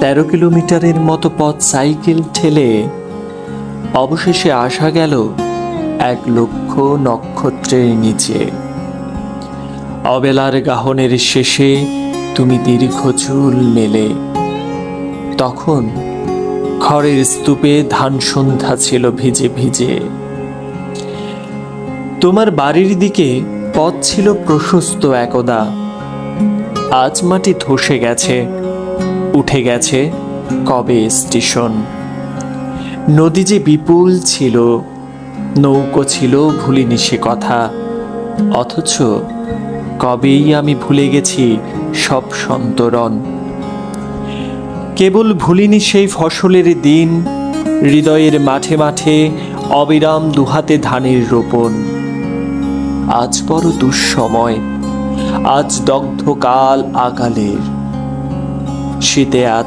13 কিলোমিটারের মতো পথ সাইকেল ঠেলে অবশেষে আসা গেল 1 লক্ষ নক্ষত্রের নিচে। অবেলার গাহনের শেষে তুমি দীর্ঘ চুল মেলে। তখন খড়ের স্তূপে ধান সন্ধ্যা ছিল ভিজে ভিজে। তোমার বাড়ির দিকে পথ ছিল প্রশস্ত একদা। আজ মাটি ধসে গেছে, উঠে গেছে কবে স্টেশন। নদী যে বিপুল ছিল, নৌকো ছিল, ভুলিনি সে কথা। অথচ কবেই আমি ভুলে গেছি সব সন্তরণ। কেবল ভুলিনি সেই ফসলের দিন, হৃদয়ের মাঠে মাঠে অবিরাম দুহাতে ধানের রোপণ। আজ বড় দুঃসময়, আজ দগ্ধ কাল আকালের। শীতে আজ